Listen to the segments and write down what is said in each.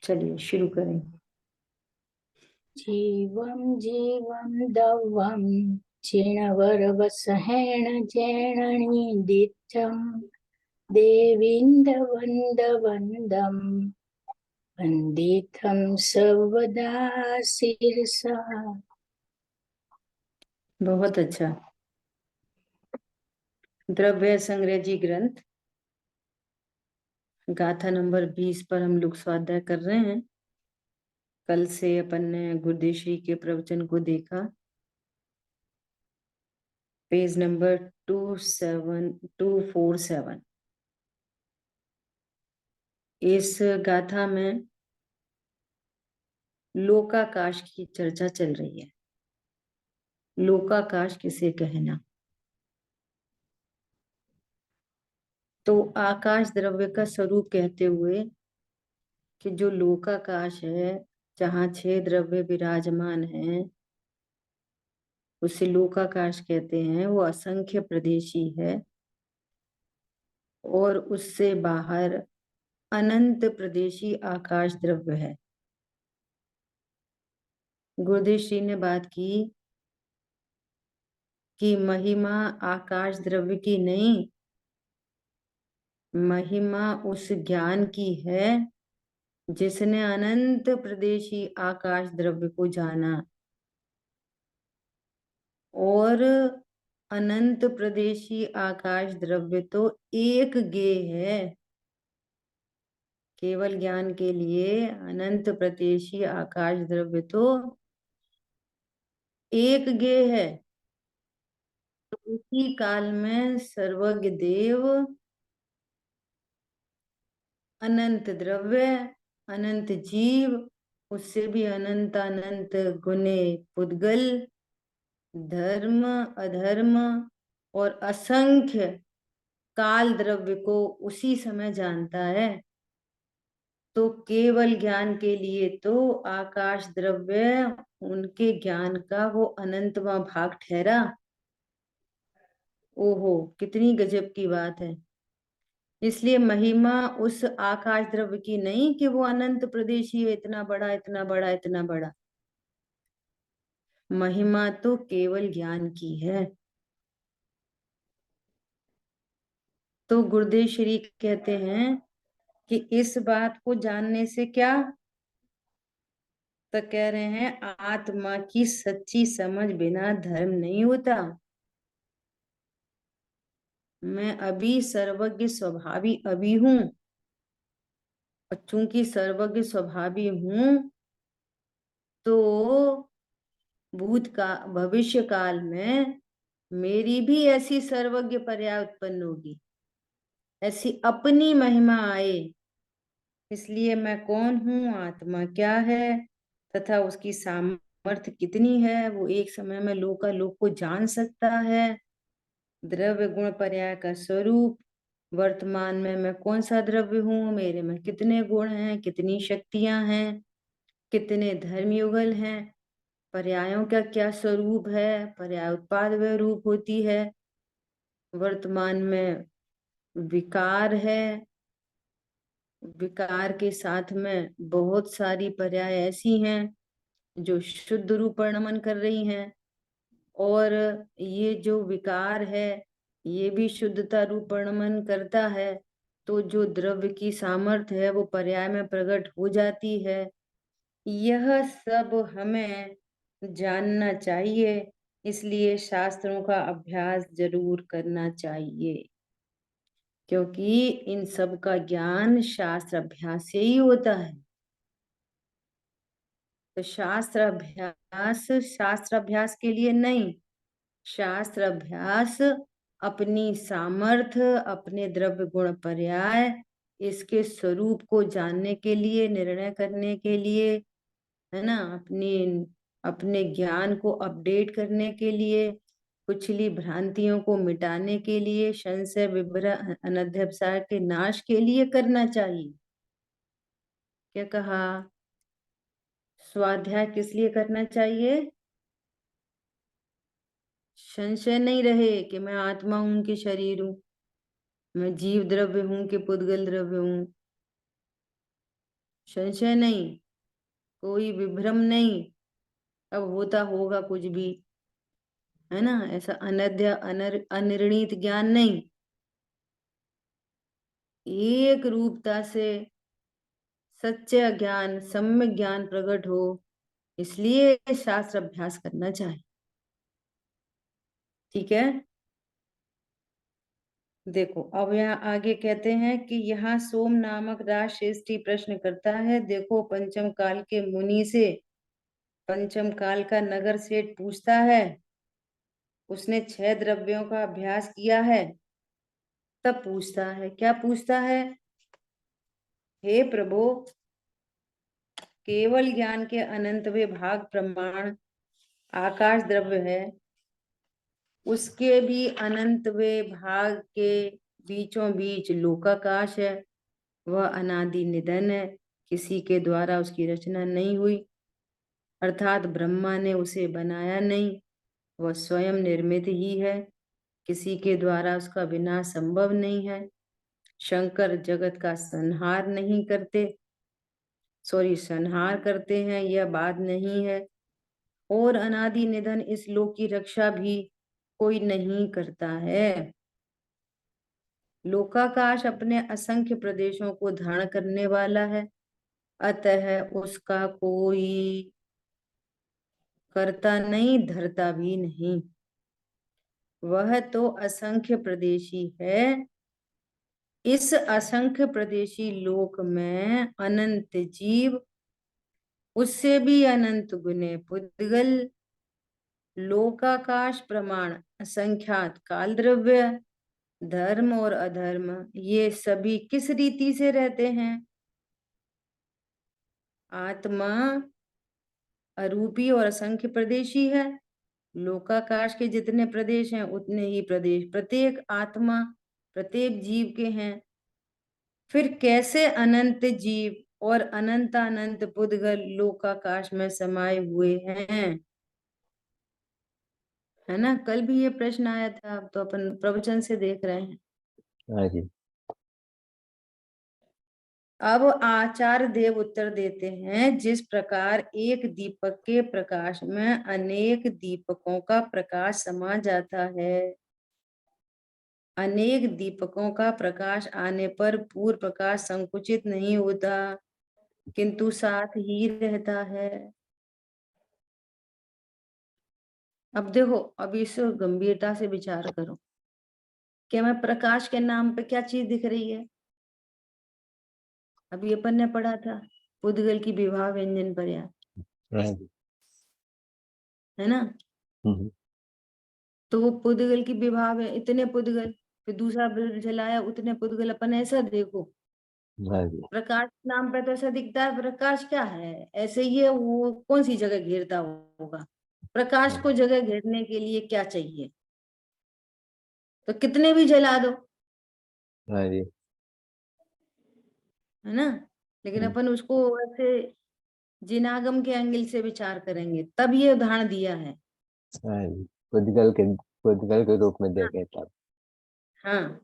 चलिए शुरू करें। जीवं जीवं दवं क्षीणवरवसहेण जैणनीदित्यं देवीन्दवन्दवन्दं वन्दितं सर्वदा शिरसा। बहुत अच्छा। द्रव्य संग्रह जी ग्रंथ गाथा नंबर 20 पर हम लोग स्वाध्याय कर रहे हैं। कल से अपन ने गुरुदेव श्री के प्रवचन को देखा। Page number 247। इस गाथा में लोकाकाश की चर्चा चल रही है। लोकाकाश किसे कहना? तो आकाश द्रव्य का स्वरूप कहते हुए कि जो लोकाकाश है, जहाँ 6 द्रव्य विराजमान हैं, उसे लोकाकाश कहते हैं। वो असंख्य प्रदेशी है और उससे बाहर अनंत प्रदेशी आकाश द्रव्य है। गुरुदेव श्री ने बात की कि महिमा आकाश द्रव्य की नहीं, महिमा उस ज्ञान की है जिसने अनंत प्रदेशी आकाश द्रव्य को जाना। और अनंत प्रदेशी आकाश द्रव्य तो एक गेय है। केवल ज्ञान के लिए अनंत प्रदेशी आकाश द्रव्य तो एक गेय है। तो उसी काल में सर्वज्ञ देव अनंत द्रव्य, अनंत जीव, उससे भी अनंत अनंत गुणे पुद्गल, धर्म अधर्म और असंख्य काल द्रव्य को उसी समय जानता है। तो केवल ज्ञान के लिए तो आकाश द्रव्य उनके ज्ञान का वो अनंतवां भाग ठहरा। ओहो, कितनी गजब की बात है। इसलिए महिमा उस आकाश द्रव्य की नहीं कि वो अनंत प्रदेशी है, इतना बड़ा इतना बड़ा इतना बड़ा। महिमा तो केवल ज्ञान की है। तो गुरुदेव श्री कहते हैं कि इस बात को जानने से क्या, तो कह रहे हैं आत्मा की सच्ची समझ बिना धर्म नहीं होता। मैं अभी सर्वज्ञ स्वभावी अभी हूं, और चूंकि सर्वज्ञ स्वभावी हूं तो भूत का भविष्य काल में मेरी भी ऐसी सर्वज्ञ पर्याय उत्पन्न होगी, ऐसी अपनी महिमा आए। इसलिए मैं कौन हूं, आत्मा क्या है तथा उसकी सामर्थ्य कितनी है, वो एक समय में लोक को जान सकता है। द्रव्य गुण पर्याय का स्वरूप, वर्तमान में मैं कौन सा द्रव्य हूँ, मेरे में कितने गुण हैं, कितनी शक्तियां हैं, कितने धर्मयुगल हैं, पर्यायों का क्या स्वरूप है, पर्याय उत्पाद वह रूप होती है। वर्तमान में विकार है, विकार के साथ में बहुत सारी पर्याय ऐसी हैं जो शुद्ध रूप वर्णन कर रही हैं। और ये जो विकार है ये भी शुद्धता रूप वर्णन करता है। तो जो द्रव्य की सामर्थ्य है वो पर्याय में प्रकट हो जाती है। यह सब हमें जानना चाहिए, इसलिए शास्त्रों का अभ्यास जरूर करना चाहिए, क्योंकि इन सब का ज्ञान शास्त्र अभ्यास से ही होता है। तो शास्त्र अभ्यास के लिए नहीं, शास्त्र अभ्यास अपनी सामर्थ्य, अपने द्रव्य गुण पर्याय, इसके स्वरूप को जानने के लिए, निर्णय करने के लिए, है ना, अपने ज्ञान को अपडेट करने के लिए, कुछली भ्रांतियों को मिटाने के लिए, संशय विभ्रम अनध्यवसाय के नाश के लिए करना चाहिए। क्या कहा? स्वाध्याय किस लिए करना चाहिए? संशय नहीं रहे कि मैं आत्मा हूं कि शरीर हूं। मैं जीव द्रव्य हूं कि पुद्गल द्रव्य हूं, संशय नहीं, कोई विभ्रम नहीं। अब होता होगा कुछ भी, है ना, ऐसा अनिर्णित ज्ञान नहीं, एक रूपता से सच्चा ज्ञान, सम्यक ज्ञान प्रकट हो, इसलिए शास्त्र अभ्यास करना चाहिए। ठीक है, देखो अब यहाँ आगे कहते हैं कि यहाँ सोम नामक राजश्रेष्ठी प्रश्न करता है। देखो, पंचम काल के मुनि से पंचम काल का नगर सेठ पूछता है, उसने 6 द्रव्यों का अभ्यास किया है, तब पूछता है, क्या पूछता है? हे प्रभु, केवल ज्ञान के अनंत विभाग प्रमाण आकाश द्रव्य है, उसके भी अनंत विभाग के बीचों बीच लोकाकाश है, वह अनादि निधन है, किसी के द्वारा उसकी रचना नहीं हुई, अर्थात ब्रह्मा ने उसे बनाया नहीं, वह स्वयं निर्मित ही है, किसी के द्वारा उसका विनाश संभव नहीं है। शंकर जगत का संहार नहीं करते, संहार करते हैं, यह बात नहीं है। और अनादि निधन, इस लोक की रक्षा भी कोई नहीं करता है। लोकाकाश अपने असंख्य प्रदेशों को धारण करने वाला है, अतः उसका कोई करता नहीं, धरता भी नहीं। वह तो असंख्य प्रदेशी है। इस असंख्य प्रदेशी लोक में अनंत जीव, उससे भी अनंत गुने पुद्गल, लोकाकाश प्रमाण असंख्यात काल द्रव्य, धर्म और अधर्म, ये सभी किस रीति से रहते हैं? आत्मा अरूपी और असंख्य प्रदेशी है। लोकाकाश के जितने प्रदेश हैं उतने ही प्रदेश प्रत्येक आत्मा, प्रत्येक जीव के हैं। फिर कैसे अनंत जीव और अनंत पुद्गल लोकाकाश में समाये हुए हैं? है ना, कल भी ये प्रश्न आया था, अब तो अपन प्रवचन से देख रहे हैं। हाँ जी। अब आचार्य देव उत्तर देते हैं, जिस प्रकार एक दीपक के प्रकाश में अनेक दीपकों का प्रकाश समा जाता है, अनेक दीपकों का प्रकाश आने पर पूर्व प्रकाश संकुचित नहीं होता, किंतु साथ ही रहता है। अब देखो, अब इस गंभीरता से विचार करो कि हमें प्रकाश के नाम पे क्या चीज दिख रही है? अभी अपन ने पढ़ा था, पुद्गल की विवाह व्यंजन पर्याय, हाँ जी। है ना। तो वो पुद्गल की विवाह में इतने पुद्गल, फिर दूसरा बल्ब जलाया उतने पुद्गल, अपन ऐसा देखो। हाँ जी। प्रकाश नाम पे तो ऐसा दिखता है, प्रकाश क्या है? ऐसे ही है, वो कौन सी जगह घेरता होगा? प्रकाश को जगह घेरने के लिए क्या चाहिए? तो कितने भी जला दो, हाँ जी। है ना। लेकिन अपन उसको ऐसे जिनागम के एंगल से विचार करेंगे, तब ये उदाहरण दिया है। हाँ जी, पुद्गल के रूप में देखे तब। हाँ,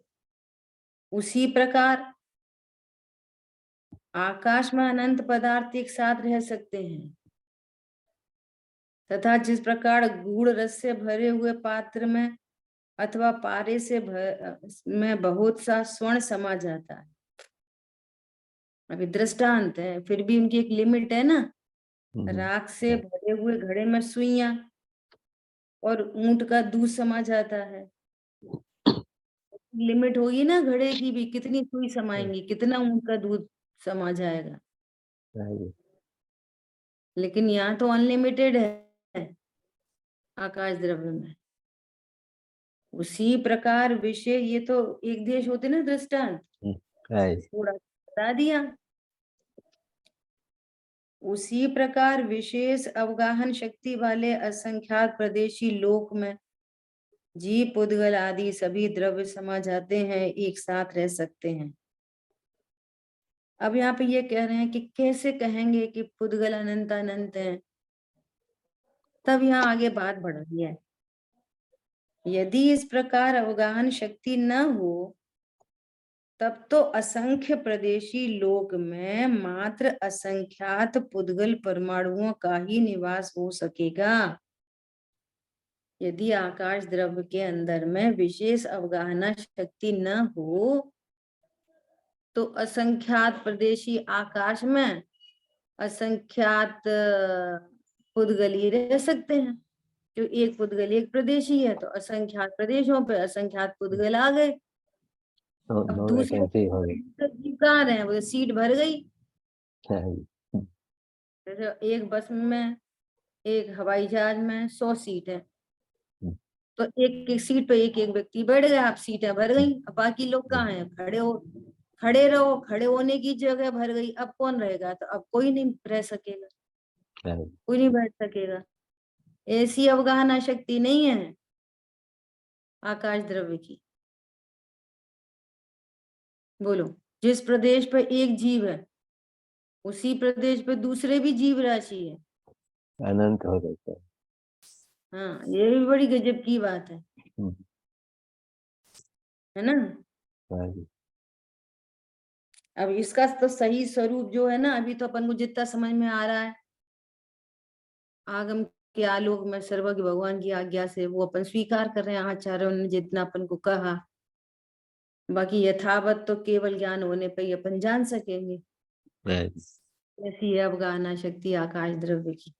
उसी प्रकार आकाश में अनंत पदार्थ एक साथ रह सकते हैं, तथा जिस प्रकार गूढ़ रस से भरे हुए पात्र में अथवा पारे से में बहुत सा स्वर्ण समा जाता है। अभी दृष्टांत है, फिर भी उनकी एक लिमिट है ना। राख से भरे हुए घड़े में सुइयां और ऊंट का दूध समा जाता है। लिमिट होगी ना घड़े की भी, कितनी सुई समाएंगी, कितना ऊंट का दूध समा जाएगा। हाँ जी। लेकिन यहाँ तो अनलिमिटेड है आकाश द्रव्य में। उसी प्रकार विषय, ये तो एक देश होते ना दृष्टांत, हाँ जी। थोड़ा बता दिया। उसी प्रकार विशेष अवगाहन शक्ति वाले असंख्यात प्रदेशी लोक में जीव पुद्गल आदि सभी द्रव्य समा जाते हैं, एक साथ रह सकते हैं। अब यहाँ पे ये कह रहे हैं कि कैसे कहेंगे कि पुद्गल अनंत अनंत है? तब यहाँ आगे बात बढ़ रही है, यदि इस प्रकार अवगाहन शक्ति न हो तब तो असंख्य प्रदेशी लोक में मात्र असंख्यात पुद्गल परमाणुओं का ही निवास हो सकेगा। यदि आकाश द्रव्य के अंदर में विशेष अवगाहना शक्ति न हो तो असंख्यात प्रदेशी आकाश में असंख्यात पुद्गल ही रह सकते हैं। जो एक पुद्गल एक प्रदेशी है तो असंख्यात प्रदेशों पे असंख्यात पुद्गल आ गए। अब नो दूसरे वैकेंसी हो गई। जीव कहाँ रहे, वो सीट भर गई। हाँ जी। जैसे एक बस में, एक हवाई जहाज में 100 सीट है, तो एक एक सीट पे एक एक व्यक्ति बैठ गया, अब सीटें भर गई। अब बाकी लोग कहाँ हैं, खड़े रहो, खड़े होने की जगह भर गई, अब कौन रहेगा, तो अब कोई नहीं रह सकेगा, हाँ जी। कोई नहीं बैठ सकेगा। ऐसी अवगाहना शक्ति नहीं है आकाश द्रव्य की। बोलो, जिस प्रदेश पे एक जीव है उसी प्रदेश पे दूसरे भी जीव राशि है। अनंत हो सकता है। हाँ, ये भी बड़ी गजब की बात है ना। हाँ जी। अब इसका तो सही स्वरूप जो है ना, अभी तो अपन को जितना समझ में आ रहा है आगम के आलोक में सर्वज्ञ भगवान की आज्ञा से, वो अपन स्वीकार कर रहे हैं आचार्यों ने जितना अपन को कहा। बाकी यथावत तो केवल ज्ञान होने पे ही अपन जान सकेंगे। हाँ जी। ऐसी है अवगाहना शक्ति आकाश द्रव्य की,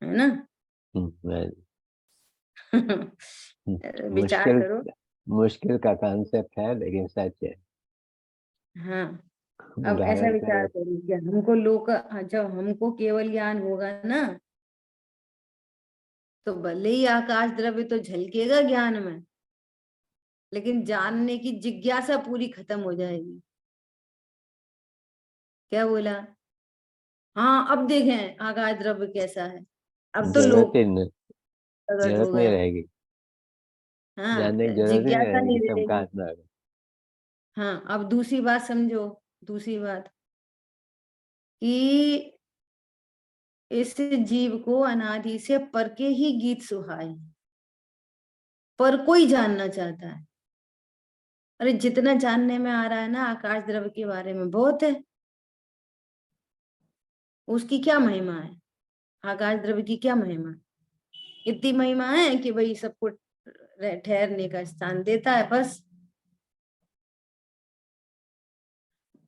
है ना। हाँ जी। विचार मुश्किल करो। मुश्किल का कॉन्सेप्ट है लेकिन सच है। हाँ, अब ऐसा उदाहरण विचार करो। करो कि हमको लोक, जब हमको केवल ज्ञान होगा ना तो भले ही आकाश द्रव्य तो झलकेगा ज्ञान में, लेकिन जानने की जिज्ञासा पूरी खत्म हो जाएगी। क्या बोला? हाँ, अब देखें आकाश द्रव्य कैसा है। अब तो जरूरत लोक ही नहीं, प्रकट हो जरूरत नहीं गया। रहेगी। हाँ, जानने की जरूरत ही नहीं जिज्ञासा नहीं रहेगी, सब रहेगी। कहाँ ना। हाँ, अब दूसरी बात समझो, दूसरी बात कि इस जीव को अनादि से पर के ही गीत सुहाए, पर कोई जानना चाहता है। अरे जितना जानने में आ रहा है ना आकाश द्रव्य के बारे में बहुत है। उसकी क्या महिमा है, आकाश द्रव्य की क्या महिमा है? इतनी महिमा है कि भाई सबको ठहरने का स्थान देता है, बस।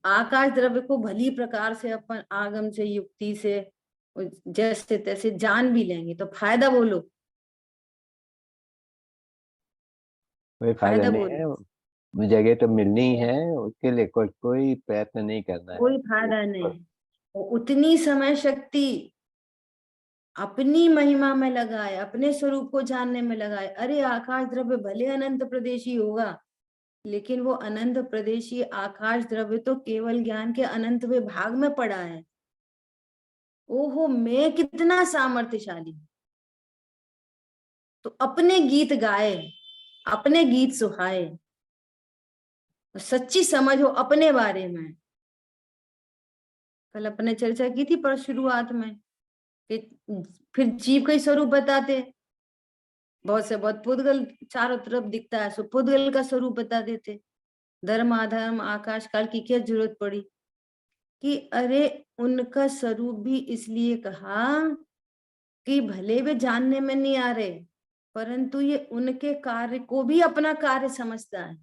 आकाश द्रव्य को भली प्रकार से अपन आगम से युक्ति से जैसे तैसे जान भी लेंगे तो फायदा बोलो, कोई फायदा फायदा नहीं बोलो। है। जगह तो मिलनी ही है, उसके लिए कोई प्रयत्न नहीं करना है। कोई फायदा नहीं। उतनी समय शक्ति अपनी महिमा में लगाए, अपने स्वरूप को जानने में लगाए। अरे आकाश द्रव्य भले अनंत प्रदेशी होगा, लेकिन वो अनंत प्रदेशी आकाश द्रव्य तो केवल ज्ञान के अनंत विभाग में पड़ा है। ओहो, मैं कितना सामर्थ्यशाली। तो अपने गीत गाए, अपने गीत सुहाए, सच्ची समझ हो अपने बारे में। कल अपने चर्चा की थी पर शुरुआत में कि फिर जीव का ही स्वरूप बताते, बहुत से बहुत पुद्गल चारों तरफ दिखता है, सो पुद्गल का स्वरूप बता देते। धर्म अधर्म आकाश काल की क्या जरूरत पड़ी कि अरे उनका स्वरूप भी इसलिए कहा कि भले वे जानने में नहीं आ रहे, परंतु ये उनके कार्य को भी अपना कार्य समझता है।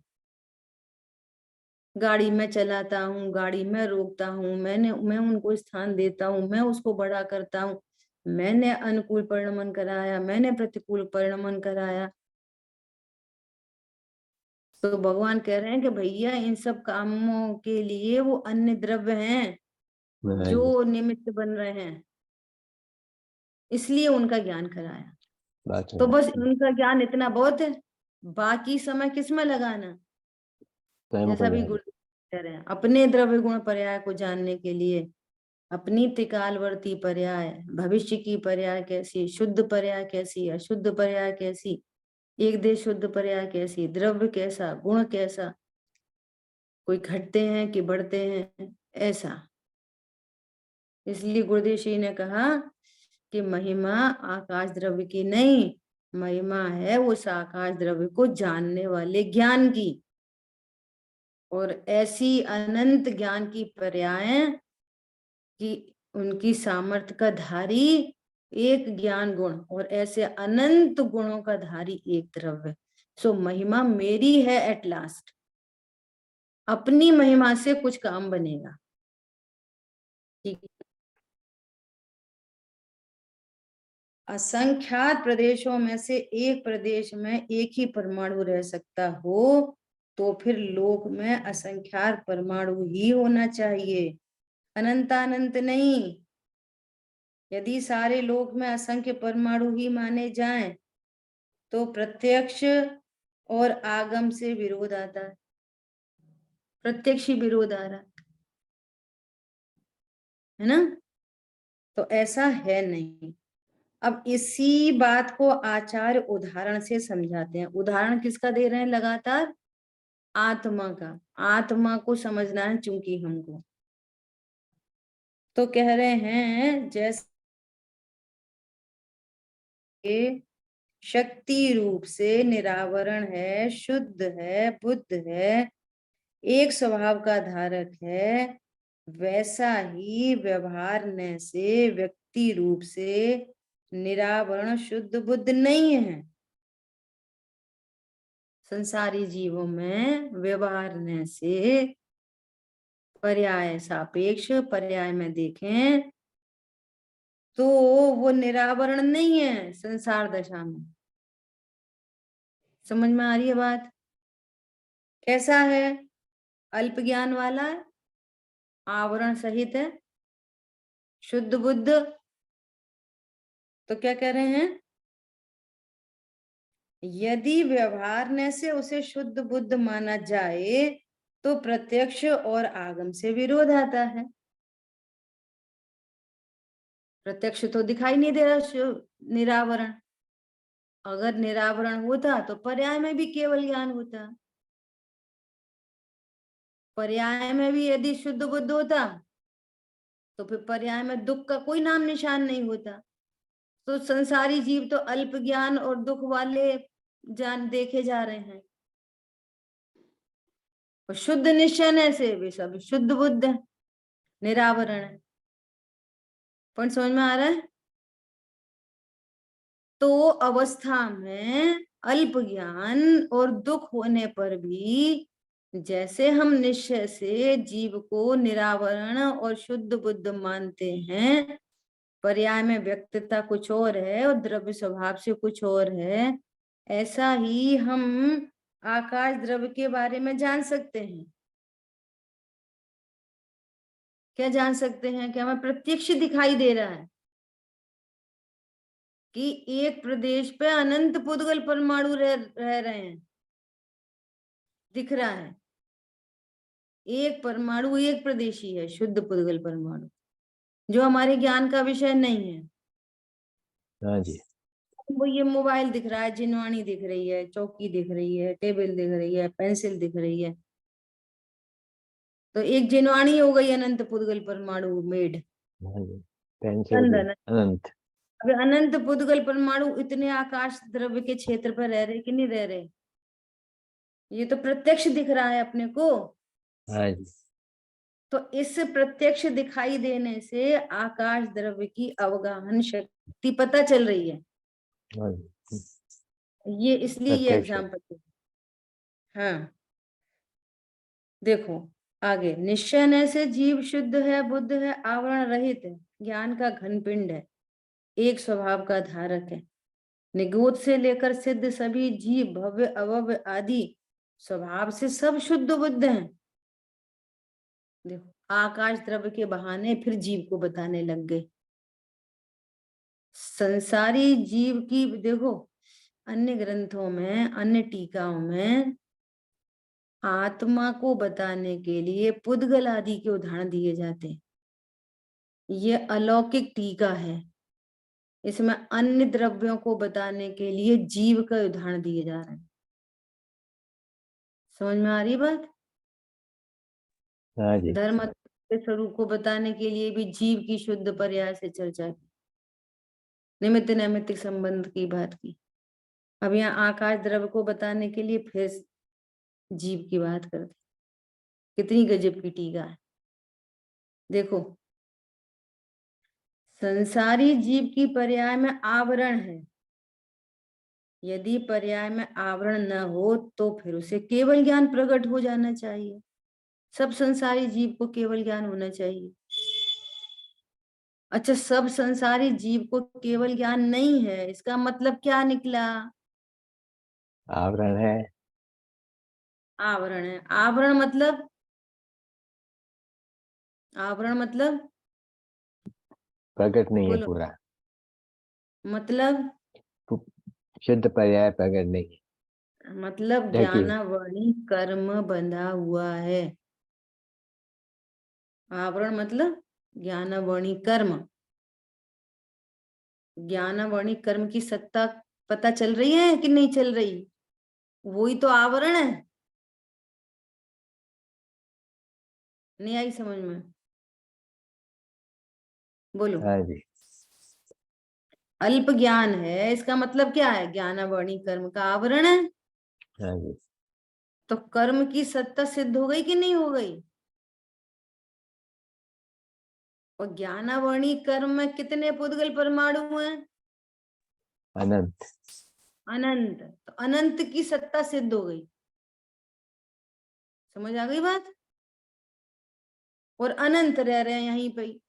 गाड़ी में चलाता हूँ, गाड़ी में रोकता हूँ, मैं उनको स्थान देता हूँ, मैं उसको बड़ा करता हूँ, मैंने अनुकूल परिणमन कराया, मैंने प्रतिकूल परिणमन कराया। तो भगवान कह रहे हैं कि भैया इन सब कामों के लिए वो अन्य द्रव्य हैं हाँ जी। जो निमित्त बन रहे हैं, इसलिए उनका ज्ञान कराया। बात तो है। बस उनका ज्ञान इतना बहुत है, बाकी समय किसमें लगाना। स्वयं को जैसा भी जाने। गुरु कह रहे हैं, अपने द्रव्य गुण पर्याय को जानने के लिए अपनी त्रिकालवर्ती पर्याय, भविष्य की पर्याय कैसी, शुद्ध पर्याय कैसी, अशुद्ध पर्याय कैसी, एक देश शुद्ध पर्याय कैसी, द्रव्य कैसा, गुण कैसा, कोई घटते हैं कि बढ़ते हैं, ऐसा। इसलिए गुरुदेव श्री ने कहा कि महिमा आकाश द्रव्य की नहीं, महिमा है उस आकाश द्रव्य को जानने वाले ज्ञान की। और ऐसी अनंत ज्ञान की पर्याय कि उनकी सामर्थ्य का धारी एक ज्ञान गुण और ऐसे अनंत गुणों का धारी एक द्रव्य। सो महिमा मेरी है एट लास्ट। अपनी महिमा से कुछ काम बनेगा, ठीक। असंख्यात प्रदेशों में से एक प्रदेश में एक ही परमाणु रह सकता हो तो फिर लोक में असंख्यात परमाणु ही होना चाहिए, अनंतानंत नहीं। यदि सारे लोक में असंख्य परमाणु ही माने जाएं तो प्रत्यक्ष और आगम से विरोध आता है, प्रत्यक्ष ही विरोध आ रहा है ना। तो ऐसा है नहीं। अब इसी बात को आचार्य उदाहरण से समझाते हैं। उदाहरण किसका दे रहे हैं लगातार? आत्मा का। आत्मा को समझना है चूंकि हमको, तो कह रहे हैं जैसे शक्ति रूप से निरावरण है, शुद्ध है, बुद्ध है, एक स्वभाव का धारक है, वैसा ही व्यवहारने से व्यक्ति रूप से निरावरण शुद्ध बुद्ध नहीं है। संसारी जीवों में व्यवहारने से पर्याय सापेक्ष पर्याय में देखें तो वो निरावरण नहीं है संसार दशा में। समझ में आ रही है बात? कैसा है? अल्प ज्ञान वाला है, आवरण सहित है, शुद्ध बुद्ध। तो क्या कह रहे हैं? यदि व्यवहारने से उसे शुद्ध बुद्ध माना जाए तो प्रत्यक्ष और आगम से विरोध आता है। प्रत्यक्ष तो दिखाई नहीं दे रहा निरावरण। अगर निरावरण होता तो पर्याय में भी केवल ज्ञान होता। पर्याय में भी यदि शुद्ध बुद्ध होता तो फिर पर्याय में दुख का कोई नाम निशान नहीं होता। तो संसारी जीव तो अल्प ज्ञान और दुख वाले जान देखे जा रहे हैं। और शुद्ध निश्चय से भी सब शुद्ध बुद्ध है, निरावरण है। पॉइंट समझ में आ रहा है? तो अवस्था में अल्प ज्ञान और दुख होने पर भी जैसे हम निश्चय से जीव को निरावरण और शुद्ध बुद्ध मानते हैं, पर्याय में व्यक्तता कुछ और है और द्रव्य स्वभाव से कुछ और है, ऐसा ही हम आकाश द्रव्य के बारे में जान सकते हैं। क्या जान सकते हैं? कि हमें प्रत्यक्ष दिखाई दे रहा है कि एक प्रदेश पे अनंत पुद्गल परमाणु रह रहे हैं, दिख रहा है। एक परमाणु एक प्रदेशी है, शुद्ध पुद्गल परमाणु, जो हमारे ज्ञान का विषय नहीं है। हाँ जी। वो ये मोबाइल दिख रहा है, जिनवाणी दिख रही है, चौकी दिख रही है, टेबल दिख रही है, पेंसिल दिख रही है, तो एक जिनवाणी हो गई अनंत पुद्गल परमाणु मेड। हाँ जी, पेंसिल भी अनंत। अब अनंत पुद्गल परमाणु इतने आकाश द्रव्य के क्षेत्र पर रह रहे कि नहीं रह रहे? ये तो प्रत्यक्ष दिख रहा है अपने को। हाँ जी। तो इस प्रत्यक्ष दिखाई देने से आकाश द्रव्य की अवगाहन शक्ति पता चल रही है। हाँ जी। ये इसलिए ये प्रत्यक्ष। एग्जाम्पल। हाँ देखो आगे, निश्चय से जीव शुद्ध है, बुद्ध है, आवरण रहित है, ज्ञान का घन पिंड है, एक स्वभाव का धारक है। निगूढ़ से लेकर सिद्ध सभी जीव भव्य अभव्य आदि स्वभाव से सब शुद्ध बुद्ध हैं। देखो आकाश द्रव्य के बहाने फिर जीव को बताने लग गए। संसारी जीव की देखो अन्य ग्रंथों में, अन्य टीकाओं में आत्मा को बताने के लिए पुद्गल आदि के उदाहरण दिए जाते हैं। ये अलौकिक टीका है, इसमें अन्य द्रव्यों को बताने के लिए जीव का उदाहरण दिए जा रहे हैं। समझ में आ रही बात? हाँ जी। धर्म के स्वरूप को बताने के लिए भी जीव की शुद्ध पर्याय से चर्चा की, निमित्त नैमित्तिक संबंध की बात की। अब यहाँ आकाश द्रव्य को बताने के लिए फिर जीव की बात करते। कितनी गजब की टीका है। देखो, संसारी जीव की पर्याय में आवरण है। यदि पर्याय में आवरण न हो तो फिर उसे केवल ज्ञान प्रकट हो जाना चाहिए। सब संसारी जीव को केवल ज्ञान होना चाहिए। अच्छा, सब संसारी जीव को केवल ज्ञान नहीं है, इसका मतलब क्या निकला? आवरण है। आवरण है। आवरण मतलब, आवरण मतलब प्रकट नहीं है बोलो, पूरा। मतलब शुद्ध पर्याय प्रकट नहीं है। मतलब देखिए, ज्ञानावरणी कर्म बंधा हुआ है। आवरण मतलब ज्ञानावरणी कर्म। ज्ञानावरणी कर्म की सत्ता पता चल रही है कि नहीं चल रही? वही तो आवरण है। नहीं आई समझ में? बोलो। हाँ जी। अल्प ज्ञान है, इसका मतलब क्या है? ज्ञानावरणी कर्म का आवरण है। हाँ जी। तो कर्म की सत्ता सिद्ध हो गई कि नहीं हो गई? और ज्ञानावरणी कर्म में कितने पुद्गल परमाणु हैं? अनंत। अनंत। तो अनंत की सत्ता सिद्ध हो गई। समझ आ गई बात? और अनंत रह रहे हैं यहीं पे ही।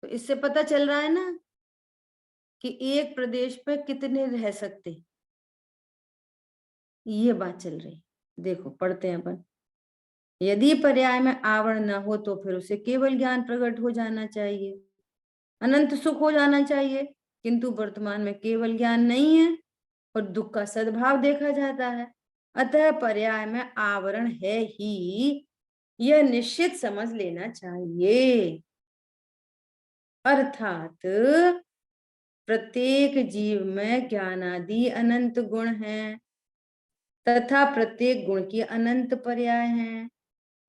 तो इससे पता चल रहा है ना कि एक प्रदेश पे कितने रह सकते। ये बात चल रही। देखो, पढ़ते हैं अपन। यदि पर्याय में आवरण न हो तो फिर उसे केवल ज्ञान प्रकट हो जाना चाहिए, अनंत सुख हो जाना चाहिए। किंतु वर्तमान में केवल ज्ञान नहीं है और दुख का सद्भाव देखा जाता है। अतः पर्याय में आवरण है ही, यह निश्चित समझ लेना चाहिए। अर्थात प्रत्येक जीव में ज्ञानादि अनंत गुण हैं तथा प्रत्येक गुण की अनंत पर्याय हैं।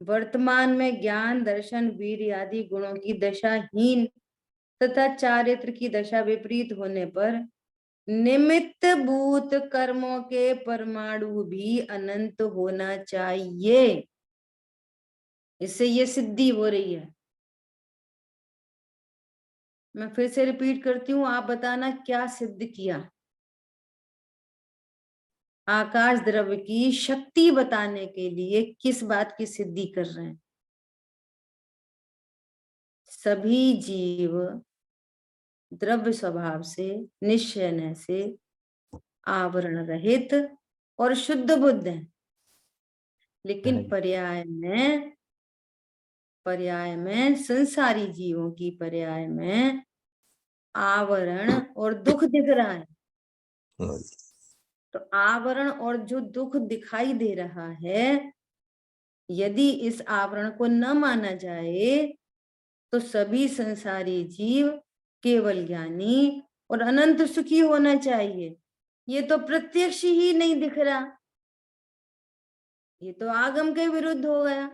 वर्तमान में ज्ञान, दर्शन, वीर्य आदि गुणों की दशाहीन तथा चारित्र की दशा विपरीत होने पर निमित्त भूत कर्मों के परमाणु भी अनंत होना चाहिए। इससे ये सिद्धि हो रही है। मैं फिर से रिपीट करती हूँ, आप बताना क्या सिद्ध किया। आकाश द्रव्य की शक्ति बताने के लिए किस बात की सिद्धि कर रहे हैं? सभी जीव द्रव्य स्वभाव से, निश्चय से आवरण रहित और शुद्ध बुद्ध है। लेकिन पर्याय में संसारी जीवों की पर्याय में आवरण और दुख दिख रहा है। हाँ। तो आवरण और जो दुख दिखाई दे रहा है, यदि इस आवरण को न माना जाए तो सभी संसारी जीव केवल ज्ञानी और अनंत सुखी होना चाहिए। ये तो प्रत्यक्ष ही नहीं दिख रहा, ये तो आगम के विरुद्ध हो गया। हाँ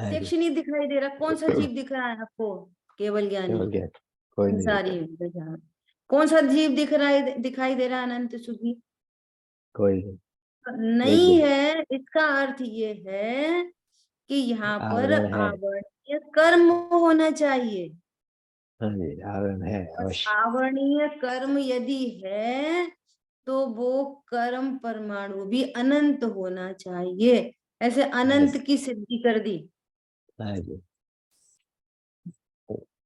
जी। प्रत्यक्ष नहीं दिखाई दे रहा। कौन सा जीव दिख रहा है आपको? केवल ज्ञानी, केवल ज्ञान, कोई नहीं संसारी दिखता। जहां। कौन सा जीव दिख रहा है, दिखाई दे रहा है अनंत सुखी? कोई नहीं। एक भी नहीं नहीं। है। इसका अर्थ ये है कि यहाँ पर आवरण है। आवरणीय कर्म होना चाहिए। हाँ जी, आवरण है और अवश्य। आवरणीय कर्म यदि है तो वो कर्म परमाणु भी अनंत होना चाहिए। ऐसे हाँ अनंत जी। की सिद्धि कर दी। हाँ जी।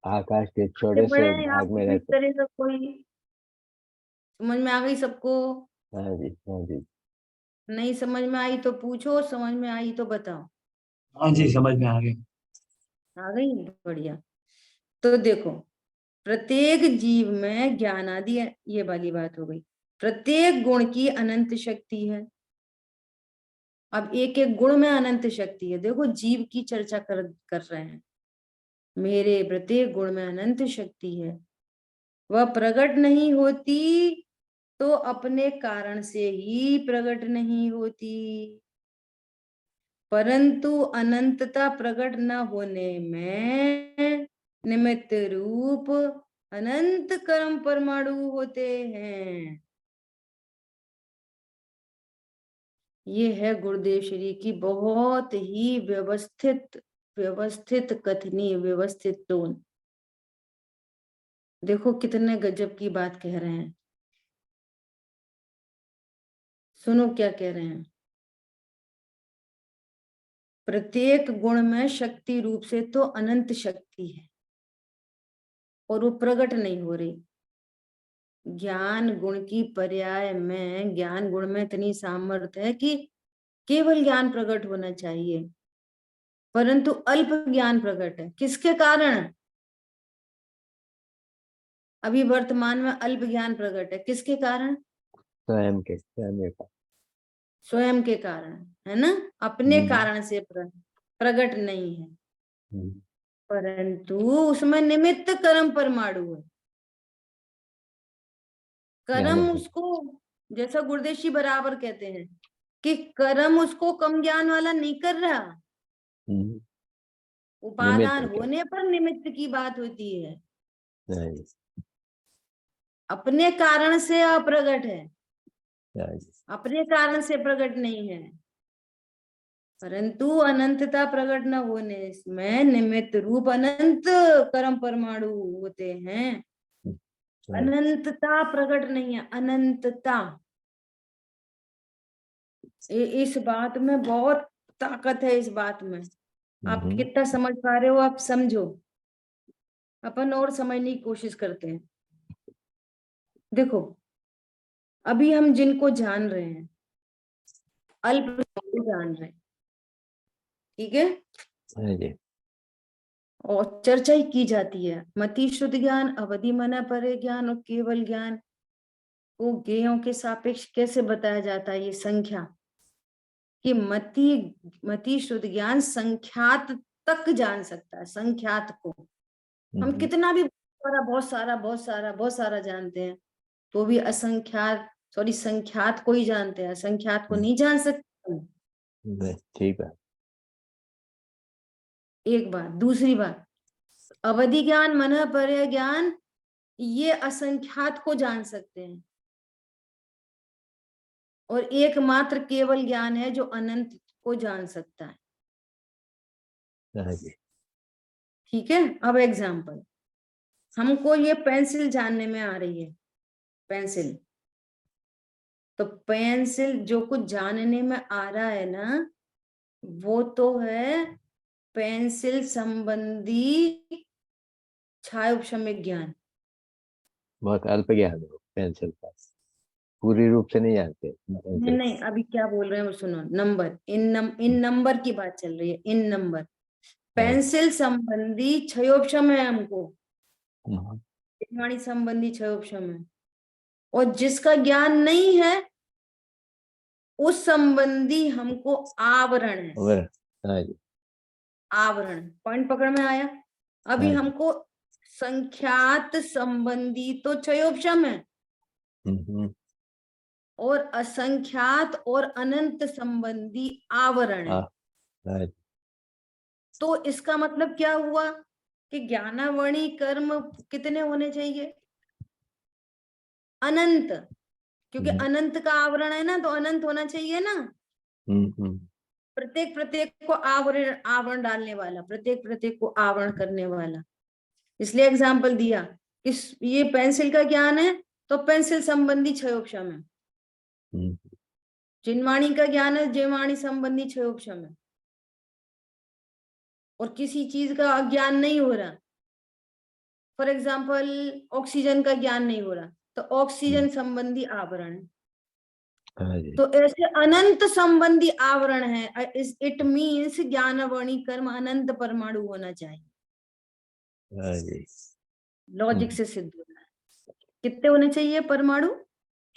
आकाश के आगे छोटे बढ़े से यहाँ भाग पे में भी रहते। करेगा कोई? समझ में आ गई सबको? हाँ जी। हाँ जी। नहीं समझ में आई तो पूछो, समझ में आई तो बताओ। हाँ जी, समझ में आ गई। आ गई, बढ़िया। तो देखो, प्रत्येक जीव में ज्ञान आदि, ये वाली बात हो गई। प्रत्येक गुण की अनंत शक्ति है। अब एक एक गुण में अनंत शक्ति है। देखो, जीव की चर्चा कर रहे हैं। मेरे प्रत्येक गुण में अनंत शक्ति है। वह प्रकट नहीं होती तो अपने कारण से ही प्रकट नहीं होती, परंतु अनंतता प्रकट न होने में निमित्त रूप अनंत कर्म परमाणु होते हैं। ये है गुरुदेव श्री की बहुत ही व्यवस्थित कथनी, व्यवस्थित टोन। देखो कितने गजब की बात कह रहे हैं। सुनो क्या कह रहे हैं। प्रत्येक गुण में शक्ति रूप से तो अनंत शक्ति है और वो प्रकट नहीं हो रही। ज्ञान गुण की पर्याय में, ज्ञान गुण में इतनी सामर्थ्य है कि केवल ज्ञान प्रकट होना चाहिए, परंतु अल्प ज्ञान प्रकट है। किसके कारण? अभी वर्तमान में अल्प ज्ञान प्रकट है। किसके कारण? स्वयं के स्वयं के कारण, है ना। अपने हम्म, कारण से प्रकट नहीं है, हम्म, परंतु उसमें निमित्त कर्म परमाणु है। कर्म ज्ञान उसको, जैसा गुरुदेव बराबर कहते हैं कि कर्म उसको कम ज्ञान वाला नहीं कर रहा। हम्म, निमित्त उपादान क्या? होने पर निमित्त की बात होती है। नहीं, अपने कारण से अप्रगट है, नहीं, अपने कारण से प्रकट नहीं है, परंतु अनंतता प्रकट न होने में निमित्त रूप अनंत कर्म परमाणु होते हैं। नहीं, अनंतता प्रकट नहीं है, अनंतता। इस बात में बहुत ताकत है, इस बात में। आप हम्म, कितना समझ पा रहे हो आप समझो, अपन और समझने की कोशिश करते हैं। देखो अभी हम जिनको जान रहे हैं, अल्प जान रहे हैं, ठीक है, हाँ जी, और चर्चा ही की जाती है। मति शुद्ध ज्ञान, अवधि मना परे ज्ञान और केवल ज्ञान को ज्ञेयों के सापेक्ष कैसे बताया जाता है। ये संख्या कि मति शुद्ध ज्ञान संख्यात तक जान सकता है। संख्यात को हम कितना भी बहुत सारा जानते हैं, तो भी असंख्यात, सॉरी संख्यात को ही जानते हैं, असंख्यात को नहीं जान सकते। बस ठीक है। एक बात। दूसरी बात, अवधि ज्ञान, मन पर्य ज्ञान, ये असंख्यात को जान सकते हैं, और एकमात्र केवल ज्ञान है जो अनंत को जान सकता है। हाँ जी, ठीक है। अब एग्जाम्पल, हमको ये पेंसिल जानने में आ रही है, पेंसिल, तो पेंसिल जो कुछ जानने में आ रहा है ना, वो तो है पेंसिल संबंधी छाया उपशमिक ज्ञान। बहुत अल्प ज्ञान है वो पेंसिल का, पूरी रूप से नहीं जानते नहीं पेंसिल। नहीं, अभी क्या बोल रहे हैं वो सुनो। नंबर, इन नंबर की बात चल रही है, इन नंबर। हाँ जी, पेंसिल संबंधी क्षयोपशम है हमको, हम्म, वाणी संबंधी क्षयोपशम है, और जिसका ज्ञान नहीं है उस संबंधी हमको आवरण है। और हाँ जी, आवरण, पॉइंट पकड़ में आया। अभी हाँ जी, हमको संख्यात संबंधी तो क्षयोपशम है, हम्म, और असंख्यात और अनंत संबंधी आवरण है। हाँ, हाँ जी, तो इसका मतलब क्या हुआ कि ज्ञानावणी कर्म कितने होने चाहिए? अनंत, क्योंकि हम्म, अनंत का आवरण है ना, तो अनंत होना चाहिए ना। हम्म, प्रत्येक प्रत्येक को आवरण, आवरण डालने वाला, प्रत्येक प्रत्येक को आवरण करने वाला। इसलिए एग्जाम्पल दिया कि ये पेंसिल का ज्ञान है, तो पेंसिल संबंधी क्षयोपशम है। हम्म, जिनवाणी का ज्ञान है, जिनवाणी संबंधी क्षयोपशम है। और किसी चीज का ज्ञान नहीं हो रहा, फॉर एग्जाम्पल ऑक्सीजन का ज्ञान नहीं हो रहा, तो ऑक्सीजन संबंधी आवरण है। हाँ जी, तो ऐसे अनंत संबंधी आवरण है। इट मीन्स ज्ञानवर्णी कर्म अनंत परमाणु होना चाहिए। हाँ जी, लॉजिक से सिद्ध होना है। कितने होने चाहिए परमाणु?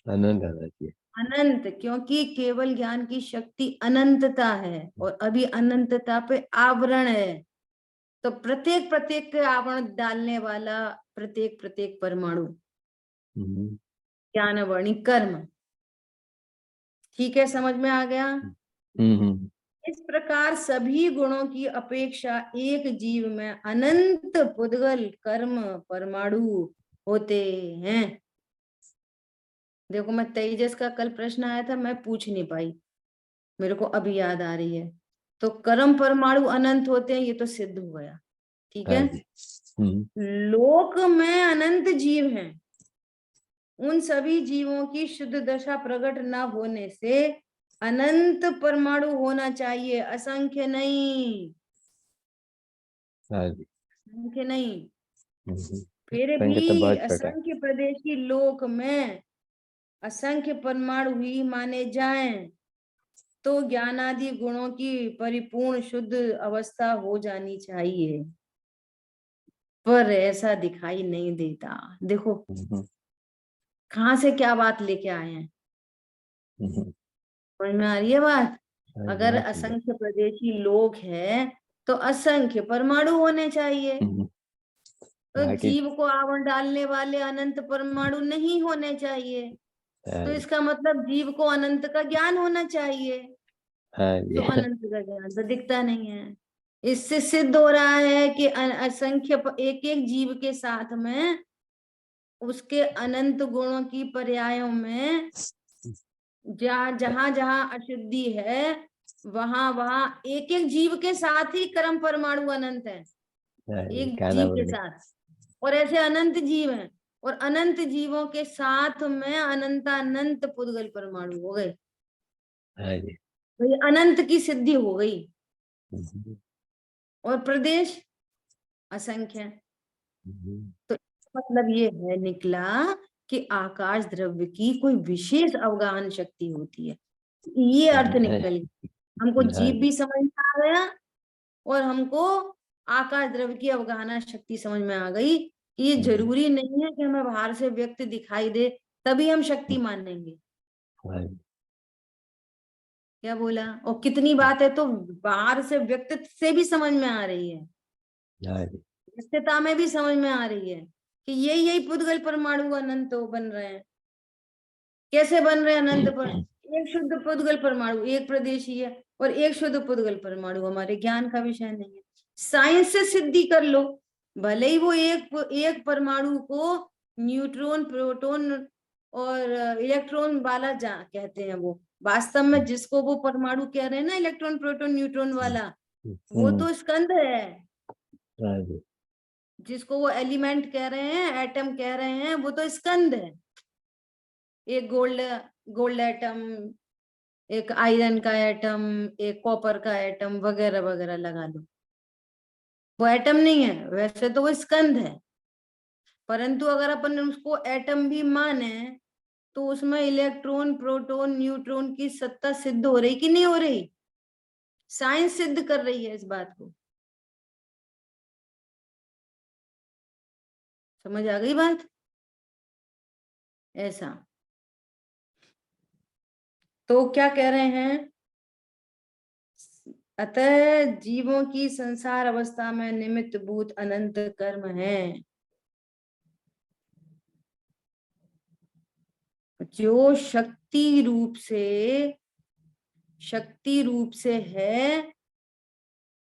आनंद आना चाहिए। अनंत, क्योंकि केवल ज्ञान की शक्ति अनंतता है, और अभी अनंतता पे आवरण है। तो प्रत्येक प्रत्येक के आवरण डालने वाला प्रत्येक प्रत्येक परमाणु हम्म, ज्ञानवर्णी कर्म। ठीक है, समझ में आ गया। हम्म, इस प्रकार सभी गुणों की अपेक्षा एक जीव में अनंत पुद्गल कर्म परमाणु होते हैं। देखो मैं तेजस का कल प्रश्न आया था, मैं पूछ नहीं पाई, मेरे को अभी याद आ रही है। तो कर्म परमाणु अनंत होते हैं, ये तो सिद्ध हो गया, ठीक हाँ है। जी। हम्म। लोक में अनंत जीव हैं, उन सभी जीवों की शुद्ध दशा प्रकट न होने से अनंत परमाणु होना चाहिए, असंख्य नहीं, हाँ जी। असंख्य नहीं। हम्म। फिर संख्या तो भी बहुत छोटा है। असंख्य प्रदेशी लोक में असंख्य परमाणु ही माने जाएं तो ज्ञानादि गुणों की परिपूर्ण शुद्ध अवस्था हो जानी चाहिए, पर ऐसा दिखाई नहीं देता। देखो हम्म। कहाँ से क्या बात लेके आए हैं, हम्म। समझ में आ रही है बात। हाँ जी, अगर हाँ जी। असंख्य प्रदेशी लोक है तो असंख्य परमाणु होने चाहिए, हम्म। तो बाकी जीव को आवरण डालने वाले अनंत परमाणु नहीं होने चाहिए, हाँ तो जी। इसका मतलब जीव को अनंत का ज्ञान होना चाहिए। हाँ तो जी। अनंत का ज्ञान तो दिखता नहीं है। इससे सिद्ध हो रहा है कि असंख्य एक एक जीव के साथ में उसके अनंत गुणों की पर्यायों में जहां जहां जहां अशुद्धि है वहां वहां एक एक जीव के साथ ही कर्म परमाणु अनंत है, हाँ जी, एक खाना जीव के बने। साथ। और ऐसे अनंत जीव हैं, और अनंत जीवों के साथ में अनंत पुद्गल परमाणु हो गए, हाँ जी। तो ये अनंत की सिद्धि हो गई। हम्म। और प्रदेश असंख्य, हम्म। तो मतलब ये है निकला कि आकाश द्रव्य की कोई विशेष अवगाहन शक्ति होती है, ये अर्थ निकल गया। हमको हाँ जीव जी। भी समझ में आ गया और हमको आकाश द्रव्य की अवगाहना शक्ति समझ में आ गई कि ये जरूरी नहीं है कि हमें बाहर से व्यक्त दिखाई दे तभी हम शक्ति मानेंगे। हाँ जी। क्या बोला, और कितनी बात है तो बाहर से व्यक्त से भी समझ में आ रही है, हाँ जी। व्यस्तता में भी समझ में आ रही है कि यही यही पुद्गल परमाणु अनंत बन रहे हैं। कैसे बन रहे हैं अनंत पर, एक शुद्ध पुद्गल परमाणु एक प्रदेशी है और एक शुद्ध पुद्गल परमाणु हमारे ज्ञान का विषय नहीं है। साइंस से सिद्धि कर लो, भले ही वो एक परमाणु को न्यूट्रॉन प्रोटॉन और इलेक्ट्रॉन वाला कहते हैं, वो वास्तव में जिसको वो परमाणु कह रहे हैं ना, इलेक्ट्रॉन प्रोटॉन न्यूट्रॉन वाला, वो तो स्कंध है। हाँ जी। जिसको वो एलिमेंट कह रहे हैं, एटम कह रहे हैं, वो तो स्कंध है। एक गोल्ड एटम, एक आयरन का एटम, एक कॉपर का एटम वगैरह वगैरह लगा लो, वो एटम नहीं है, वैसे तो वो स्कंध है। परंतु अगर अपन उसको एटम भी माने तो उसमें इलेक्ट्रॉन प्रोटॉन न्यूट्रॉन की सत्ता सिद्ध हो रही कि नहीं हो रही, साइंस सिद्ध कर रही है इस बात को। समझ आ गई बात, ऐसा। तो क्या कह रहे हैं, अतः जीवों की संसार अवस्था में निमित्त भूत अनंत कर्म है, जो शक्ति रूप से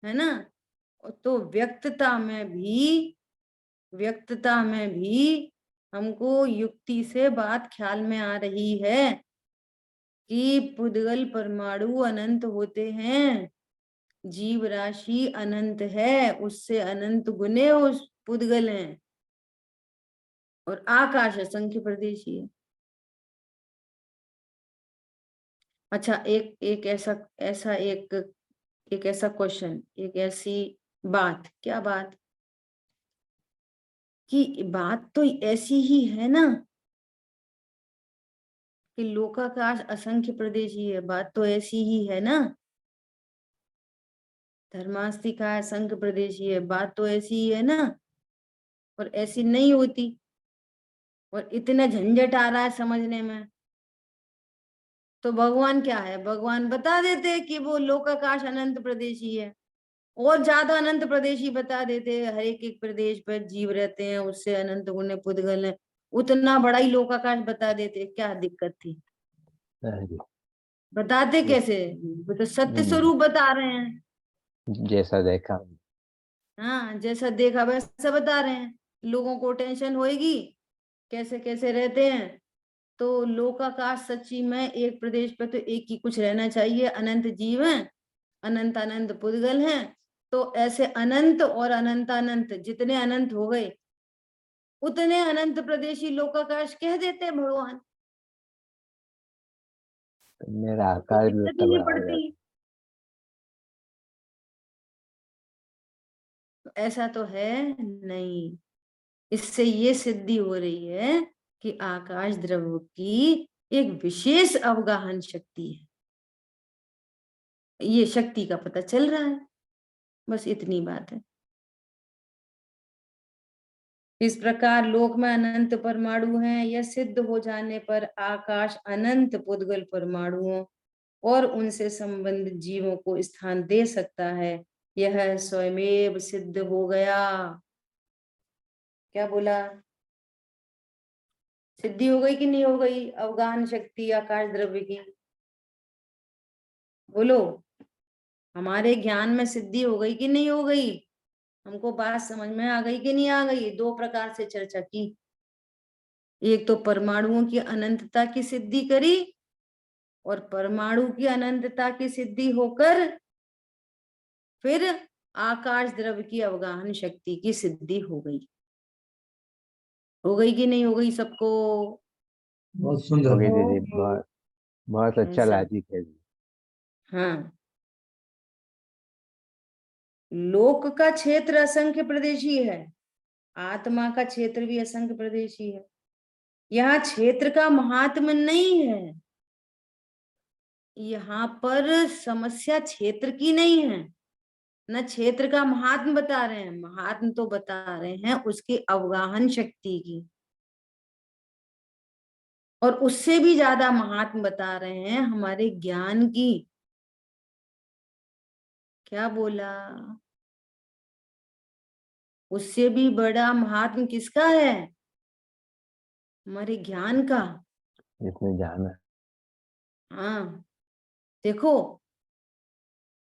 है ना। तो व्यक्तता में भी हमको युक्ति से बात ख्याल में आ रही है कि पुद्गल परमाणु अनंत होते हैं, जीव राशि अनंत है, उससे अनंत गुने उस पुद्गल हैं, और आकाश असंख्य प्रदेशी है। अच्छा, एक एक ऐसा ऐसा एक ऐसा क्वेश्चन, एक ऐसी बात, क्या बात, कि बात तो ऐसी ही है ना कि लोकाकाश असंख्य प्रदेशी है, बात तो ऐसी ही है ना। धर्मास्तिका असंख्य प्रदेशी है, बात तो ऐसी ही है ना। और ऐसी नहीं होती, और इतना झंझट आ रहा है समझने में, तो भगवान क्या है, भगवान बता देते कि वो लोकाकाश अनंत प्रदेशी है, और ज्यादा अनंत प्रदेशी बता देते, हर एक प्रदेश पर जीव रहते हैं, उससे अनंत गुणे पुद्गल है, उतना बड़ा ही लोकाकाश बता देते, क्या दिक्कत थी। हाँ जी। बताते कैसे, वो तो सत्य स्वरूप बता रहे हैं। जैसा देखा। हाँ, जैसा देखा वैसा बता रहे हैं। लोगों को टेंशन होएगी कैसे कैसे रहते हैं, तो लोकाकाश सच्ची में एक प्रदेश पे तो एक ही कुछ रहना चाहिए, अनंत जीव हैं, अनंत अनंत पुद्गल हैं। तो ऐसे अनंत और अनंतानंत जितने अनंत हो गए उतने अनंत प्रदेशी लोकाकाश कह देते हैं भगवान। तो मेरा तो आकार भी दिक्कत उतना ही नहीं बड़ा हो जाता। पड़ती। तो ऐसा तो है नहीं। इससे ये सिद्धि हो रही है कि आकाश द्रव्य की एक विशेष अवगाहन शक्ति है, ये शक्ति का पता चल रहा है। बस इतनी बात है। इस प्रकार लोक में अनंत परमाणु हैं, यह सिद्ध हो जाने पर आकाश अनंत पुद्गल परमाणुओं और उनसे संबंधित जीवों को स्थान दे सकता है। यह स्वयमेव सिद्ध हो गया। क्या बोला? सिद्धि हो गई कि नहीं हो गई अवगाहन शक्ति आकाश द्रव्य की? बोलो, हमारे ज्ञान में सिद्धि हो गई कि नहीं हो गई? हमको बात समझ में आ गई कि नहीं आ गई? दो प्रकार से चर्चा की। एक तो परमाणुओं की अनंतता की सिद्धि करी और परमाणु की अनंतता की सिद्धि होकर फिर आकाश द्रव्य की अवगाहन शक्ति की सिद्धि हो गई। हो गई कि नहीं हो गई सबको? बहुत हो सुंदर। गई दीदी, बहुत बहुत अच्छा ऐसा। लॉजिक है जी। हाँ, लोक का क्षेत्र असंख्य प्रदेशी है, आत्मा का क्षेत्र भी असंख्य प्रदेशी है। यहाँ क्षेत्र का महात्म नहीं है, यहाँ पर समस्या क्षेत्र की नहीं है, न क्षेत्र का महात्म बता रहे हैं। महात्म तो बता रहे हैं उसकी अवगाहन शक्ति की, और उससे भी ज्यादा महात्म बता रहे हैं हमारे ज्ञान की। क्या बोला? उससे भी बड़ा महात्म किसका है? हमारे ज्ञान का। इसने जाना। हाँ, देखो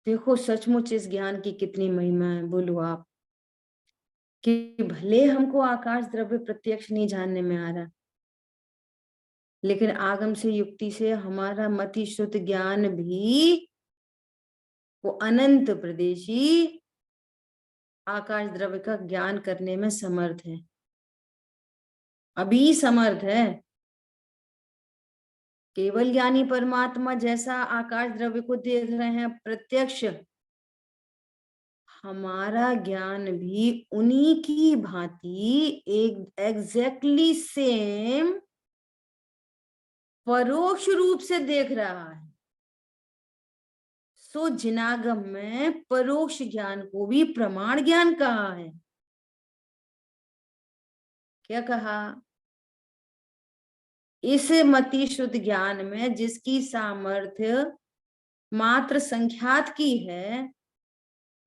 देखो सचमुच इस ज्ञान की कितनी महिमा है। बोलो आप, कि भले हमको आकाश द्रव्य प्रत्यक्ष नहीं जानने में आ रहा, लेकिन आगम से युक्ति से हमारा मति श्रुत ज्ञान भी वो अनंत प्रदेशी आकाश द्रव्य का ज्ञान करने में समर्थ है, अभी समर्थ है। केवल ज्ञानी परमात्मा जैसा आकाश द्रव्य को देख रहे हैं प्रत्यक्ष, हमारा ज्ञान भी उन्हीं की भांति एक एग्जैक्टली सेम परोक्ष रूप से देख रहा है। सो जिनागम में परोक्ष ज्ञान को भी प्रमाण ज्ञान कहा है। क्या कहा? इस मति शुद्ध ज्ञान में जिसकी सामर्थ्य मात्र संख्यात की है,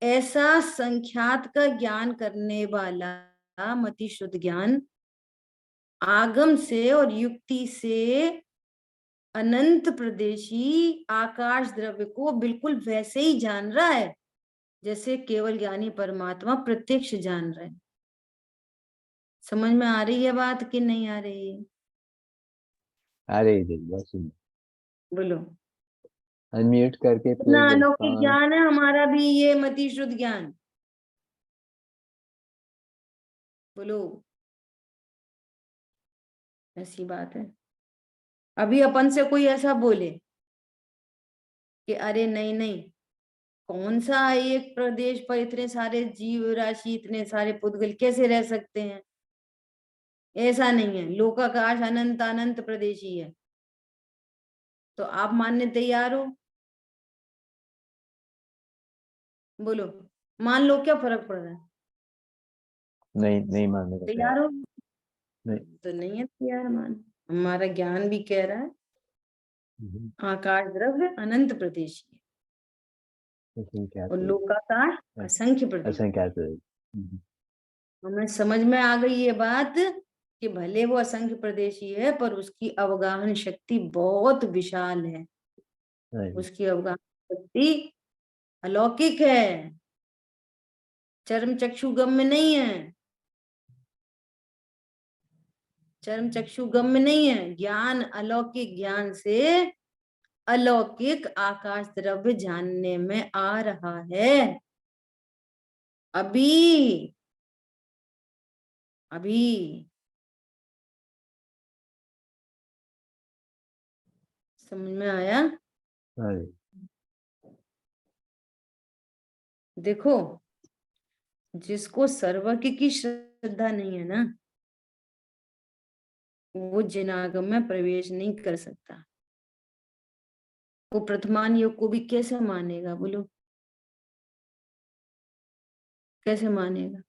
ऐसा संख्यात का ज्ञान करने वाला मति शुद्ध ज्ञान आगम से और युक्ति से अनंत प्रदेशी आकाश द्रव्य को बिल्कुल वैसे ही जान रहा है जैसे केवल ज्ञानी परमात्मा प्रत्यक्ष जान रहे हैं। समझ में आ रही है बात कि नहीं आ रही है? आ रही दीदी, बहुत सुंदर। बोलो, अनम्यूट करके इतना प्लीज अलौकिक रिस्पॉन्ड। ज्ञान है हमारा भी ये मति शुद्ध ज्ञान। बोलो, ऐसी बात है। अभी अपन से कोई ऐसा बोले कि अरे नहीं नहीं, कौन सा एक प्रदेश पर इतने सारे जीव राशि, इतने सारे पुद्गल कैसे रह सकते हैं? ऐसा नहीं है, लोकाकाश अनंत अनंत प्रदेशी है। तो आप मानने तैयार हो? बोलो, मान लो, क्या फर्क पड़ रहा है? नहीं, नहीं मानने को तैयार। तैयार हो? नहीं। तो नहीं है तैयार मान। हमारा ज्ञान भी कह रहा है आकाश द्रव्य अनंत प्रदेशी है असंख्यात और है। लोकाकाश असंख्य प्रदेश। असंख्यात है। हमें समझ में आ गई ये बात कि भले वो असंख्य प्रदेशी है पर उसकी अवगाहन शक्ति बहुत विशाल है। नहीं। उसकी अवगाहन शक्ति अलौकिक है, चर्म चक्षुगम्य नहीं है। चर्म चक्षु गम्य नहीं है, ज्ञान अलौकिक ज्ञान से अलौकिक आकाश द्रव्य जानने में आ रहा है। अभी अभी समझ में आया? हाँ जी। देखो, जिसको सर्वज्ञ की श्रद्धा नहीं है ना, वो जिनागम में प्रवेश नहीं कर सकता। वो प्रथमान योग को भी कैसे मानेगा? बोलो, कैसे मानेगा?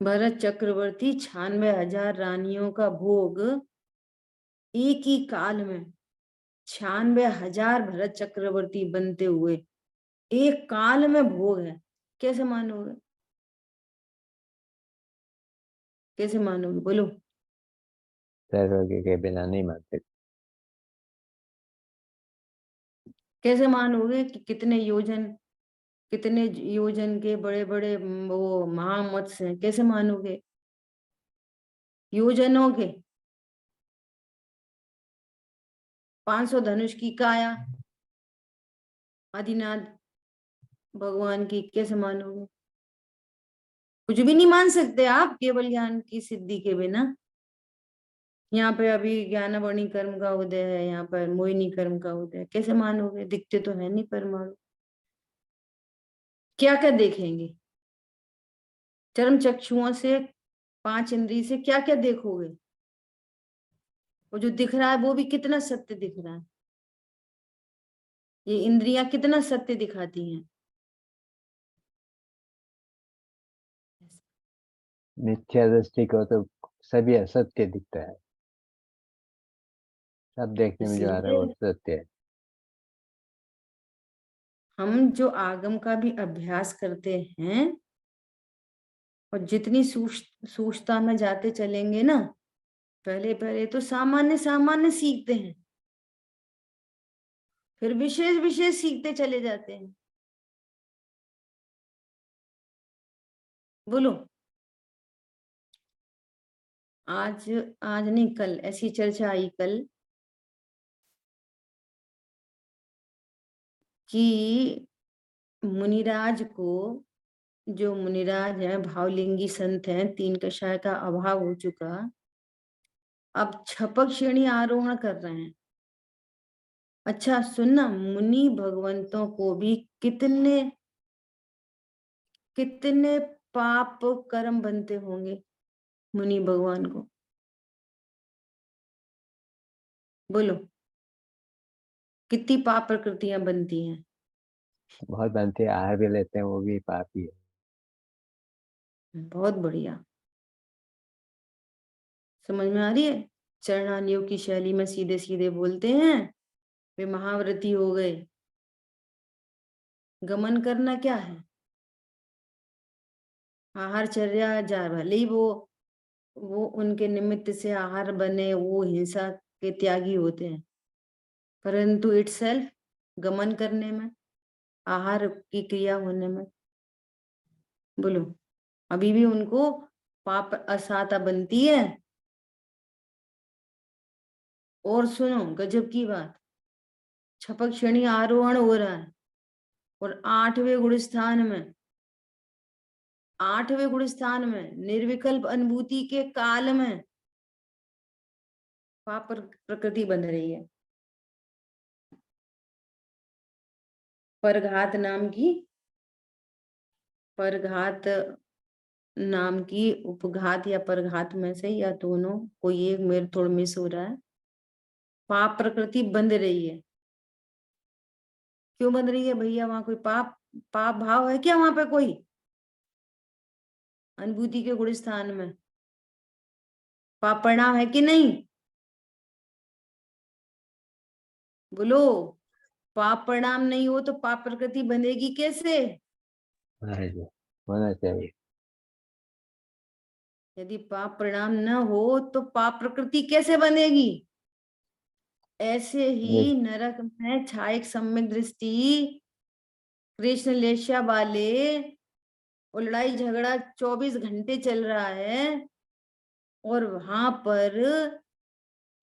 भरत चक्रवर्ती 96,000 रानियों का भोग एक ही काल में, 96,000 भरत चक्रवर्ती बनते हुए एक काल में भोग है, कैसे मानोगे? कैसे मानोगे? बोलो। सर्वज्ञ के बिना नहीं मानते। कैसे मानोगे कि कितने योजन के बड़े बड़े वो महामत्स्य हैं? कैसे मानोगे? योजनों के 500 धनुष की काया आदिनाथ भगवान की, कैसे मानोगे? कुछ भी नहीं मान सकते आप केवल ज्ञान की सिद्धि के बिना। यहाँ पे अभी ज्ञानवर्णी कर्म का उदय है, यहाँ पर मोहिनी कर्म का उदय है, कैसे मानोगे? दिखते तो है नहीं परमाणु। क्या क्या देखेंगे? चर्म चक्षुओं से, 5 इंद्रिय से क्या क्या देखोगे? वो जो दिख रहा है वो भी कितना सत्य दिख रहा है? ये इंद्रियां कितना सत्य दिखाती हैं? मिथ्या दृष्टि को तो सभी असत्य दिखता है। सब देखने में जो आ रहा है वो इसलिए सत्य है। हम जो आगम का भी अभ्यास करते हैं और जितनी सूक्ष्मता में जाते चलेंगे ना, पहले पहले तो सामान्य सामान्य सीखते हैं, फिर विशेष विशेष सीखते चले जाते हैं। बोलो। आज आज नहीं, कल ऐसी चर्चा आई कल कि मुनिराज को, जो मुनिराज हैं, भावलिंगी संत हैं, 3 कषाय का अभाव हो चुका, अब छपक श्रेणी आरोहण कर रहे हैं। अच्छा सुनना, मुनि भगवंतों को भी कितने कितने पाप कर्म बनते होंगे मुनि भगवान को? बोलो, कितनी पाप प्रकृतियां बनती हैं? बहुत बनते हैं, आहार भी लेते हैं, वो भी पाप ही है। बहुत बढ़िया, समझ में आ रही है? चरणानियों की शैली में सीधे सीधे बोलते हैं, वे महाव्रती हो गए। गमन करना क्या है? आहार चर्या जा, भले ही वो उनके निमित्त से आहार बने, वो हिंसा के त्यागी होते हैं, परंतु इटसेल्फ गमन करने में, आहार की क्रिया होने में, बोलो, अभी भी उनको पाप असाता बनती है। और सुनो गजब की बात, छपक श्रेणी आरोहण हो रहा है और 8वें गुण स्थान में निर्विकल्प अनुभूति के काल में पाप प्रकृति बन रही है। परघात नाम की उपघात या परघात में से या दोनों कोई एक, मेरे थोड़ा मिस हो रहा है, पाप प्रकृति बंध रही है। क्यों बंध रही है भैया? वहां कोई पाप पाप भाव है क्या? वहां पे कोई अनुभूति के गुण स्थान में पाप परिणाम है कि नहीं? बोलो, पाप परिणाम नहीं हो तो पाप प्रकृति बनेगी कैसे? हाँ जी, होना चाहिए। यदि पाप परिणाम न हो तो पाप प्रकृति कैसे बनेगी? ऐसे ही नरक में छायक सम्यक दृष्टि, कृष्ण लेशा वाले, और लड़ाई झगड़ा 24 घंटे चल रहा है, और वहां पर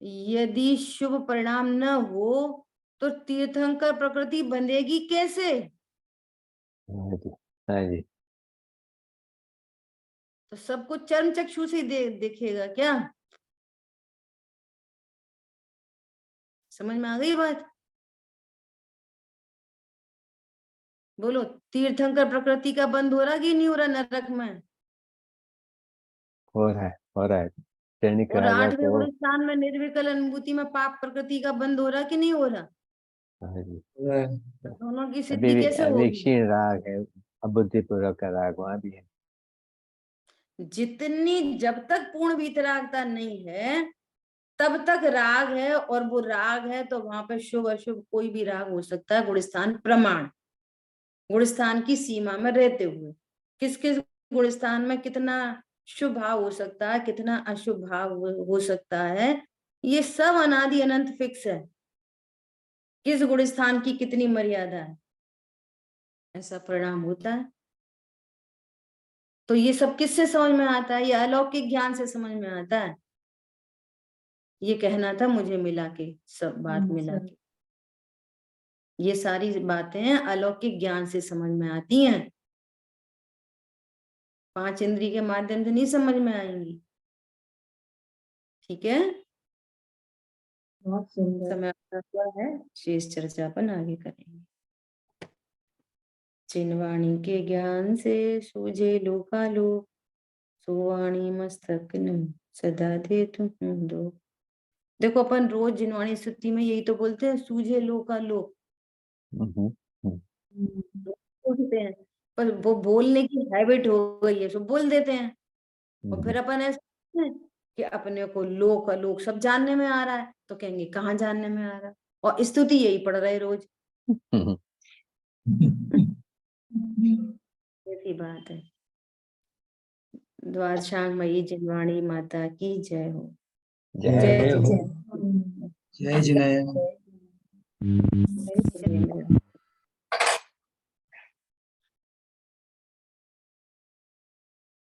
यदि शुभ परिणाम न हो तो तीर्थंकर प्रकृति बंधेगी कैसे? हाँ जी, हाँ जी। तो सब कुछ चर्म चक्षु से दिखेगा क्या? समझ में आ गई बात? बोलो, तीर्थंकर प्रकृति का बंध हो रहा कि नहीं हो रहा नरक में? हो रहा है, हो रहा है। क्षणिक और राजा 8वें को। गुण स्थान में निर्विकल अनुभूति में पाप प्रकृति का बंध हो रहा कि नहीं हो रहा? हाँ जी। तो दोनों की अभी सिद्धि भी कैसे अभी होगी? क्षीण राग है, अबुद्धिपूर्वक का राग वहां भी है। जितनी जब तक पूर्ण वीतरागता नहीं है तब तक राग है, और वो राग है तो वहां पे शुभ अशुभ कोई भी राग हो सकता है। गुणस्थान प्रमाण, गुणस्थान की सीमा में रहते हुए किस किस गुणस्थान में कितना शुभ भाव हो सकता है, कितना अशुभ भाव हो सकता है, ये सब अनादि अनंत फिक्स है। किस गुणस्थान की कितनी मर्यादा है, ऐसा परिणाम होता है। तो ये सब किससे समझ में आता है? ये अलौकिक ज्ञान से समझ में आता है। ये कहना था मुझे मिला के, सब बात मिला के ये सारी बातें अलौकिक ज्ञान से समझ में आती हैं, 5 इंद्रिय के माध्यम से नहीं समझ में आएंगी। ठीक है, बहुत सुंदर। समय हुआ है, शेष चर्चा अपन आगे करेंगे। जिनवाणी के ज्ञान से सूझे लोकालोक, सुवाणी मस्तक न सदा दे तुम दो। देखो अपन रोज जिनवाणी स्तुति में यही तो बोलते हैं, सूझे लोकालोक। हम्म, हम्म, बोलते हैं, पर वो बोलने की हैबिट हो गई है, सब बोल देते हैं। और फिर अपन ऐसा करते हैं कि अपने को लोक अलोक सब जानने में आ रहा है, तो कहेंगे कहाँ जानने में आ रहा है, और स्तुति यही पढ़ रहे रोज। हम्म। ऐसी बात है। द्वादशांग मयी जिनवाणी माता की जय हो। जय जय जय हो। जय। जय जिनेन्द्र।